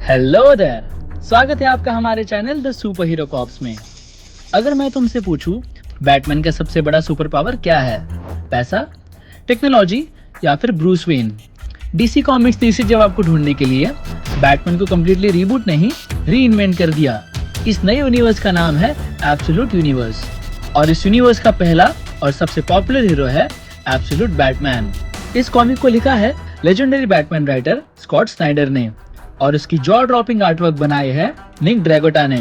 Hello there, स्वागत है आपका हमारे channel the super hero cops में। अगर मैं तुमसे पूछूं बैटमैन का सबसे बड़ा सुपर पावर क्या है, पैसा, टेक्नोलॉजी या फिर ब्रूस वेन? डीसी कॉमिक्स ने इसी जवाब को ढूंढने के लिए बैटमैन को कम्प्लीटली रीबूट नहीं री इन्वेंट कर दिया। इस नए यूनिवर्स का नाम है एब्सोल्यूट यूनिवर्स और इस यूनिवर्स का पहला और सबसे पॉपुलर हीरो है एब्सोल्यूट बैटमैन। इस कॉमिक को लिखा है legendary Batman writer Scott Snyder ने और इसकी जॉ ड्रॉपिंग आर्टवर्क बनाए है निक ड्रैगोटा ने।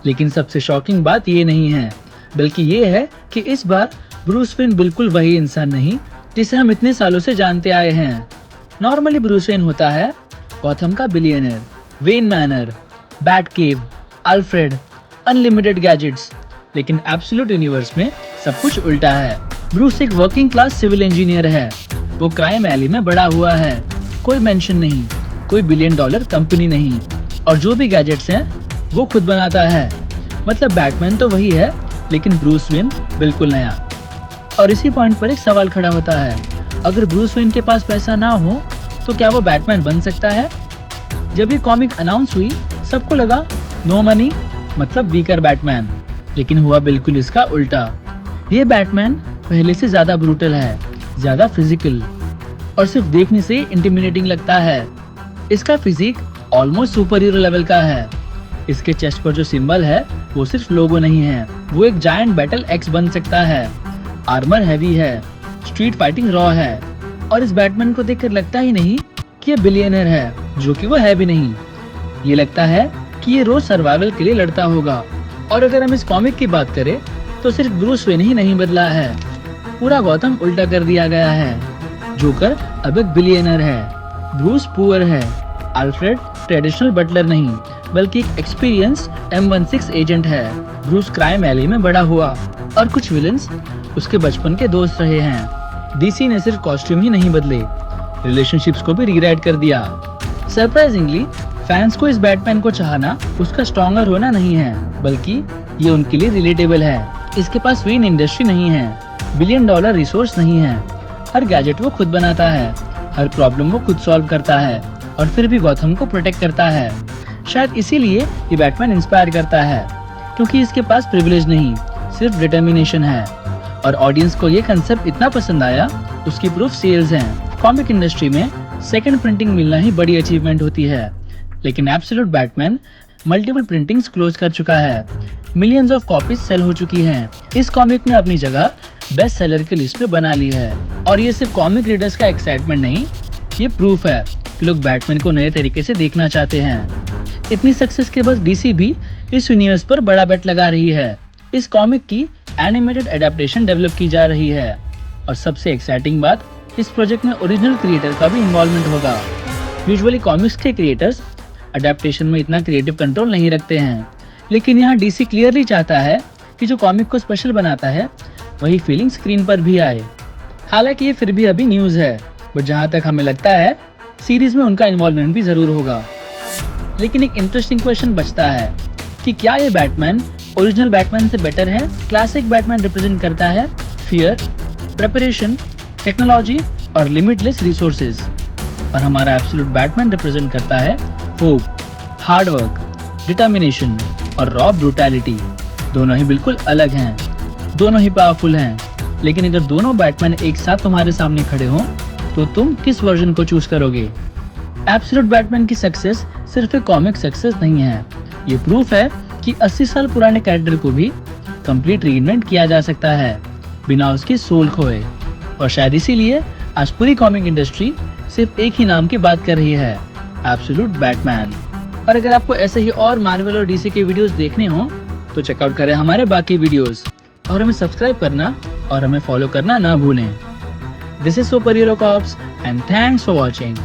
लेकिन सबसे शॉकिंग बात ये नहीं है, बल्कि ये है कि इस बार ब्रूस वेन बिल्कुल वही इंसान नहीं जिसे हम इतने सालों से जानते आए हैं। नॉर्मली ब्रूस वेन होता है गॉथम का billionaire, when manner, bat cave, Alfred, unlimited gadgets. लेकिन एब्सोल्यूट यूनिवर्स में सब कुछ उल्टा है। ब्रूस एक वर्किंग क्लास सिविल इंजीनियर है। वो क्राइम एली में बड़ा हुआ है, कोई मेंशन नहीं, कोई $1 बिलियन कंपनी नहीं, और जो भी गैजेट्स हैं वो खुद बनाता है। मतलब बैटमैन तो वही है लेकिन ब्रूस वेन बिल्कुल नया। और इसी पॉइंट पर एक सवाल खड़ा होता है, अगर ब्रूस वेन के पास पैसा ना हो तो क्या वो बैटमैन बन सकता है? जब ये कॉमिक अनाउंस हुई सबको लगा नो मनी मतलब वीकर बैटमैन, लेकिन हुआ बिल्कुल इसका उल्टा। ये बैटमैन पहले से ज्यादा ब्रूटल है, ज्यादा फिजिकल और सिर्फ देखने से इंटिमिडेटिंग लगता है। इसका physique almost super hero level का है। इसके चेस्ट पर जो सिंबल है वो सिर्फ लोगो नहीं है, वो एक जायंट बैटल एक्स बन सकता है। आर्मर हैवी है, स्ट्रीट फाइटिंग रॉ है और इस बैटमैन को देखकर लगता ही नहीं कि ये बिलियनर है, जो कि वो है भी नहीं। ये लगता है कि ये रोज सर्वाइवल के लिए लड़ता होगा। और अगर हम इस कॉमिक की बात करें तो सिर्फ ब्रूस वेन ही नहीं बदला है, पूरा गौतम उल्टा कर दिया गया है। जोकर अब एक बिलियनर है, ब्रूस पुअर है, अल्फ्रेड ट्रेडिशनल बटलर नहीं बल्कि एक एक्सपीरियंस M16 एजेंट है। ब्रूस क्राइम एली में बड़ा हुआ और कुछ विलन्स उसके बचपन के दोस्त रहे हैं। डीसी ने सिर्फ कॉस्ट्यूम ही नहीं बदले, रिलेशनशिप्स को भी रीराइट कर दिया। सरप्राइजिंगली फैंस को इस बैटमैन को चाहना उसका स्ट्रॉन्गर होना नहीं है, बल्कि ये उनके लिए रिलेटेबल है। इसके पास वेन इंडस्ट्री नहीं है, $1 बिलियन रिसोर्स नहीं है, हर गैजेट वो खुद बनाता है, हर प्रॉब्लम वो खुद सॉल्व करता है और फिर भी गॉथम को प्रोटेक्ट करता है। शायद इसीलिए ये बैटमैन इंस्पायर करता है, क्योंकि इसके पास प्रिविलेज नहीं सिर्फ डिटर्मिनेशन है। और ऑडियंस को ये कंसेप्ट इतना पसंद आया, उसकी प्रूफ सेल्स हैं। कॉमिक इंडस्ट्री में सेकंड प्रिंटिंग मिलना ही बड़ी अचीवमेंट होती है, लेकिन absolute Batman multiple printings close कर चुका है, मिलियंस ऑफ कॉपीज सेल हो चुकी हैं। इस कॉमिक ने अपनी जगह बेस्ट सेलर की लिस्ट में बना ली है। और ये सिर्फ कॉमिक रीडर्स का एक्साइटमेंट नहीं, ये प्रूफ है कि लोग बैटमैन को नए तरीके से देखना चाहते हैं। इतनी सक्सेस के बाद डीसी भी इस यूनिवर्स पर बड़ा बेट लगा रही है। इस कॉमिक की एनिमेटेड एडेप्टेशन डेवलप की जा रही है और सबसे एक्साइटिंग बात, इस प्रोजेक्ट में ओरिजिनल क्रिएटर का भी इन्वॉल्वमेंट होगा। यूजुअली कॉमिक्स के क्रिएटर्स अडेप्टेशन में इतना क्रिएटिव कंट्रोल नहीं रखते हैं, लेकिन यहाँ डीसी क्लियरली चाहता है कि जो कॉमिक को स्पेशल बनाता है वही फीलिंग स्क्रीन पर भी आए। हालांकि ये फिर भी अभी न्यूज है, बट जहाँ तक हमें लगता है सीरीज में उनका इन्वॉल्वमेंट भी जरूर होगा। लेकिन एक इंटरेस्टिंग क्वेश्चन बचता है कि क्या ये बैटमैन ओरिजिनल बैटमैन से बेटर है? क्लासिक बैटमैन रिप्रेजेंट करता है फियर, प्रिपरेशन, टेक्नोलॉजी और लिमिटलेस रिसोर्सेज, और हमारा एब्सोल्यूट बैटमैन रिप्रेजेंट करता है होप, हार्ड वर्क, डिटर्मिनेशन और रॉ ब्रूटैलिटी। दोनों ही बिल्कुल अलग हैं, दोनों ही पावरफुल हैं, लेकिन अगर दोनों बैटमैन एक साथ तुम्हारे सामने खड़े हों तो तुम किस वर्जन को चूज करोगे? एब्सोल्यूट बैटमैन की सक्सेस सिर्फ एक कॉमिक सक्सेस नहीं है, ये प्रूफ है कि 80 साल पुराने कैरेक्टर को भी कंप्लीट रीइन्वेंट किया जा सकता है बिना उसकी सोल खोए। और शायद इसीलिए आज पूरी कॉमिक इंडस्ट्री सिर्फ एक ही नाम की बात कर रही है, एब्सोल्यूट बैटमैन। और अगर आपको ऐसे ही और मार्वल और डीसी के वीडियोस देखने हो तो चेकआउट करें हमारे बाकी वीडियोस और हमें सब्सक्राइब करना और हमें फॉलो करना ना भूलें। This is super hero cops and thanks for watching.